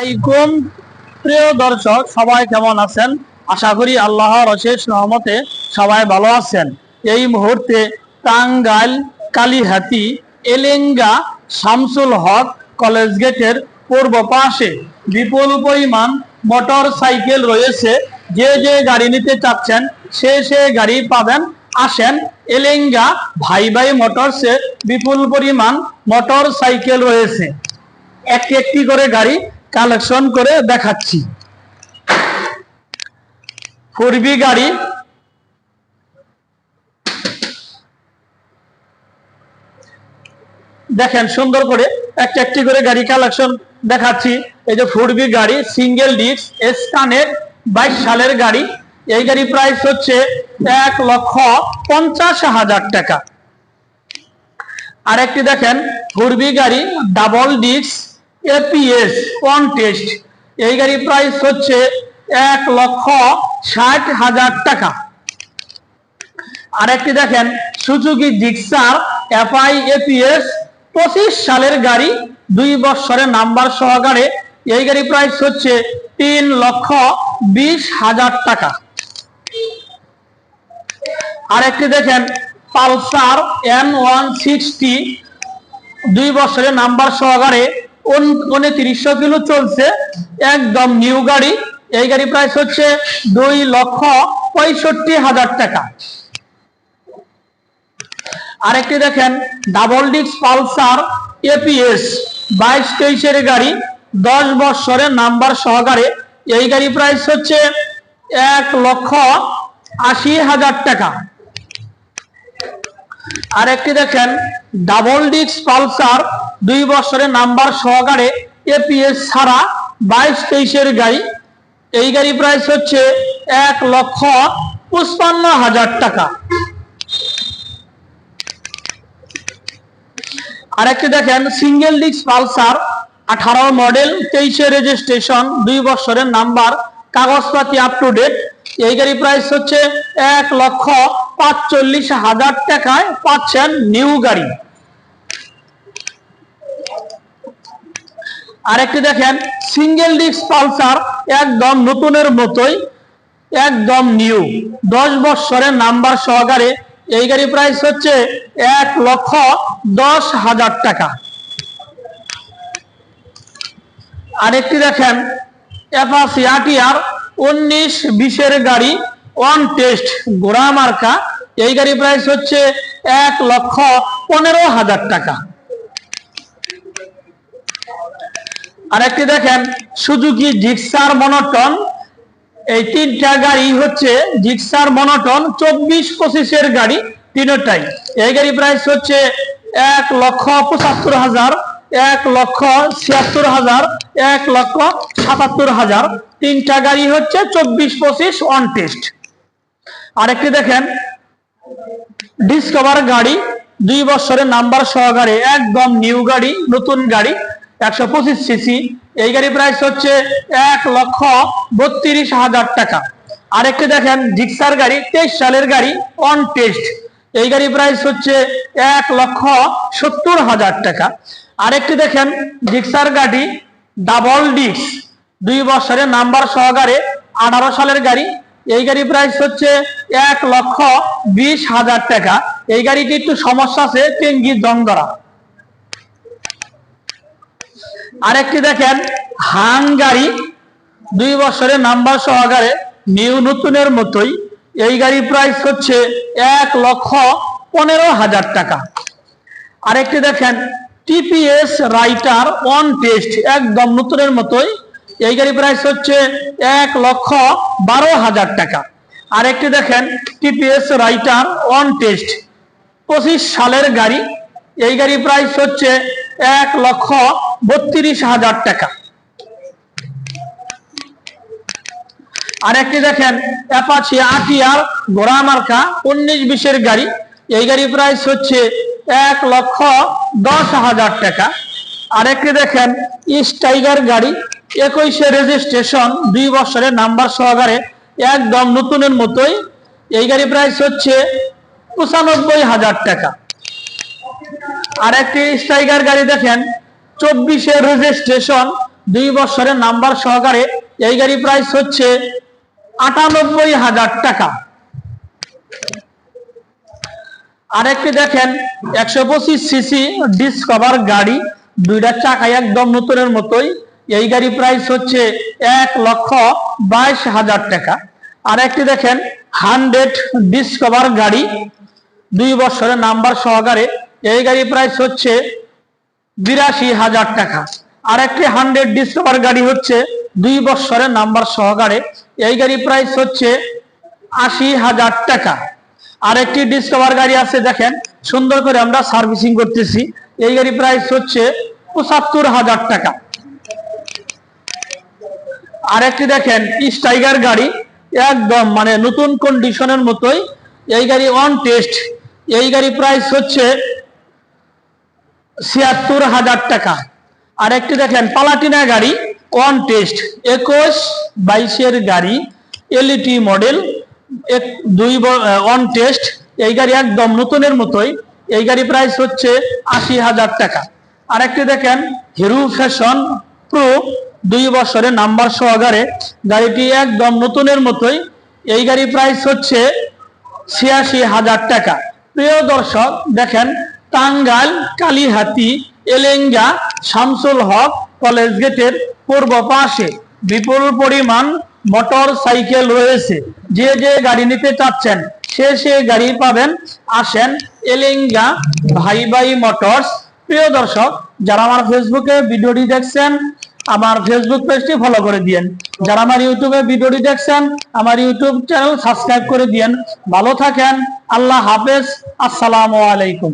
আলাইকুম প্রিয় দর্শক, সবাই কেমন আছেন? আশা করি আল্লাহর অশেষ রহমতে সবাই ভালো আছেন। এই মুহূর্তে টাঙ্গাইল কালীহাতি এলেঙ্গা শামসুল হক কলেজ গেটের পূর্ব পাশে বিপুল পরিমাণ মোটর সাইকেল রয়েছে। যে যে গাড়ি নিতে চাচ্ছেন সে গাড়ি পাবেন। আসেন, এলেঙ্গা ভাই ভাই মোটরসে বিপুল পরিমাণ মোটর সাইকেল রয়েছে। একটি একটি করে গাড়ি কালেকশন করে দেখাচ্ছি। 4B গাড়ি, দেখেন সুন্দর করে একটি একটি করে গাড়ি কালেকশন দেখাচ্ছি। এই যে 4B গাড়ি, সিঙ্গেল ডিস্ক, স্কানের 22 সালের গাড়ি। এই গাড়ি প্রাইস হচ্ছে 1,50,000 টাকা। আরেকটি দেখেন 4B গাড়ি, double disc, APS one test. এই গাড়ি প্রাইস হচ্ছে 1,60,000 টাকা। আরেকটি দেখেন সুজুকি জিক্সার FI APS 25 সালের গাড়ি, 2 বছরের নাম্বার সহকারে। এই গাড়ি প্রাইস হচ্ছে 3,20,000 টাকা। আরেকটি দেখেন পালসার N160 2 বছরের নাম্বার সহকারে, 2900 কিলো চলছে, একদম নিউ গাড়ি। এই গাড়ি প্রাইস হচ্ছে 2,65,000 টাকা। আরেকটি দেখেন ডাবল ডিস্ক পালসার APS 22-23 গাড়ি, 10 বছরের নাম্বার সহকারে। এই গাড়ি প্রাইস হচ্ছে 1,80,000 টাকা। আরেকটি দেখেন ডাবল ডিস্ক পালসার 2 বছরের নাম্বার সহকারে, APS ছাড়া 22-23 গাড়ি। এই গাড়ি প্রাইস হচ্ছে 1,55,000 টাকা। আরেকটি দেখেন single disc Pulsar 18 model, 23 registration, 2 বছরের নাম্বার, কাগজপাতি আপ টু ডেট। এই গাড়ি প্রাইস হচ্ছে 1,45,000 টাকায় পাচ্ছেন নিউ গাড়ি। আরেকটি দেখেন সিঙ্গেল ডিস্ক পালসার, একদম নতুনের মতোই, একদম নিউ, 10 বছরের নাম্বার সহকারে। এই গাড়ি প্রাইস হচ্ছে 1,10,000 টাকা। আরেকটি দেখেন অ্যাপাচি RTR 19-20 গাড়ি, ওয়ান টেস্ট, ঘোড়া মার্কা। এই গাড়ি প্রাইস হচ্ছে 1,15,000 টাকা। আরেকটি দেখেন সুজুকি জিক্সার মনোটন। এই 3টা গাড়ি হচ্ছে জিক্সার মনোটন, 24-25 গাড়ি, তিনটাই। এই গাড়ি প্রাইস হচ্ছে 1,75,000, 1,76,000, 1,77,000। 3টা গাড়ি হচ্ছে 24-25 ওয়ান টেস্ট। আরেকটি দেখেন ডিসকভার গাড়ি, 2 বছরের নাম্বার সহকারে, একদম নিউ গাড়ি, নতুন গাড়ি, 125 সিসি। এই গাড়ি প্রাইস হচ্ছে 1,32,000 টাকা। আরেকটি দেখেন জিক্সার গাড়ি, 23 সালের গাড়ি, ওয়ান টেস্ট। এই গাড়ি প্রাইস হচ্ছে 1,70,000 টাকা। আরেকটি দেখেন জিক্সার গাড়ি ডাবল ডিস্ক, 2 বছরের নাম্বার সহকারে, 18 সালের গাড়ি। এই গাড়ি প্রাইস হচ্ছে 1,20,000 টাকা। এই গাড়িটি একটু সমস্যা আছে, টেঙ্গি জং ধরা। আরেকটি দেখেন হাং গাড়ি, 2 বছরের নাম্বার সহকারে, নিউ, নতুনের মতোই। এই গাড়ির প্রাইস হচ্ছে 1,15,000 টাকা। আরেকটি দেখেন TPS রাইটার ওয়ান টেস্ট, একদম নতুনের মতোই। এই গাড়ির প্রাইস হচ্ছে 1,12,000 টাকা। আরেকটি দেখেন TPS রাইটার ওয়ান টেস্ট, 25 সালের গাড়ি। এই গাড়ির প্রাইস হচ্ছে 1,32,000 টাকা। আরেকটি দেখেন অ্যাপাচি RTR ঘোড়া মার্কা, 19-20 গাড়ি। এই গাড়ির প্রাইস হচ্ছে 1,10,000 টাকা। আরেকটি দেখেন টাইগার গাড়ি, 21 রেজিস্ট্রেশন, 2 বছরের নাম্বার সহকারে, একদম নতুনের মতোই। এই গাড়ির প্রাইস হচ্ছে 95,000 টাকা। আরেকটি টাইগার গাড়ি দেখেন 24 রেজিস্ট্রেশন, 2 বছরের নাম্বার সহকারে। এই গাড়ি প্রাইস হচ্ছে 98,000 টাকা। আরেকটি দেখেন 125 সিসি ডিসকভার গাড়ি, দুইটা চাকা একদম নতুনের মতোই। এই গাড়ি প্রাইস হচ্ছে 1,22,000 টাকা। আরেকটি দেখেন 100 ডিসকভার গাড়ি, 2 বছরের নাম্বার সহকারে। এই গাড়ি প্রাইস হচ্ছে 82,000 টাকা। আরেকটি 100 ডিসকভার গাড়ি হচ্ছে 2 বছরের নাম্বার সহকারে। এই গাড়ি প্রাইস হচ্ছে 80,000 টাকা। আরেকটি ডিসকভার গাড়ি আছে, দেখেন সুন্দর করে আমরা সার্ভিসিং করতেছি। এই গাড়ি প্রাইস হচ্ছে 75,000 টাকা। আরেকটি দেখেন স্টাইগার গাড়ি, একদম মানে নতুন কন্ডিশনের মতোই। এই গাড়ি অন টেস্ট। এই গাড়ি প্রাইস হচ্ছে 76,000 টাকা। আরেকটি দেখেন পালাটিনা গাড়ি অন টেস্ট, 21-22 গাড়ি, এলইটি মডেল, 2 অন টেস্ট। এই গাড়ি একদম নতুনের মতোই। এই গাড়ি প্রাইস হচ্ছে 80,000 টাকা। আরেকটি দেখেন হিরো ফ্যাশন প্রো, 2 বছরের নাম্বার সহকারে। গাড়িটি একদম নতুনের মতোই। এই গাড়ি প্রাইস হচ্ছে 86,000 টাকা। প্রিয় দর্শক দেখেন টাঙ্গাইল কালীহাতি এলেঙ্গা শামসুল হক কলেজ গেটের পূর্ব পাশে বিপুল পরিমাণ মোটর সাইকেল রয়েছে। যে যে গাড়ি নিতে চাচ্ছেন সে গাড়ি পাবেন। আসেন এলেঙ্গা ভাই ভাই মোটরস। প্রিয় দর্শক, যারা আমার ফেসবুকে ভিডিওটি দেখছেন আমার ফেসবুক পেজটি ফলো করে দিয়েন। যারা আমার ইউটিউবে ভিডিওটি দেখছেন আমার ইউটিউব চ্যানেল সাবস্ক্রাইব করে দিয়েন। ভালো থাকেন, আল্লাহ হাফেজ, আসসালামু আলাইকুম।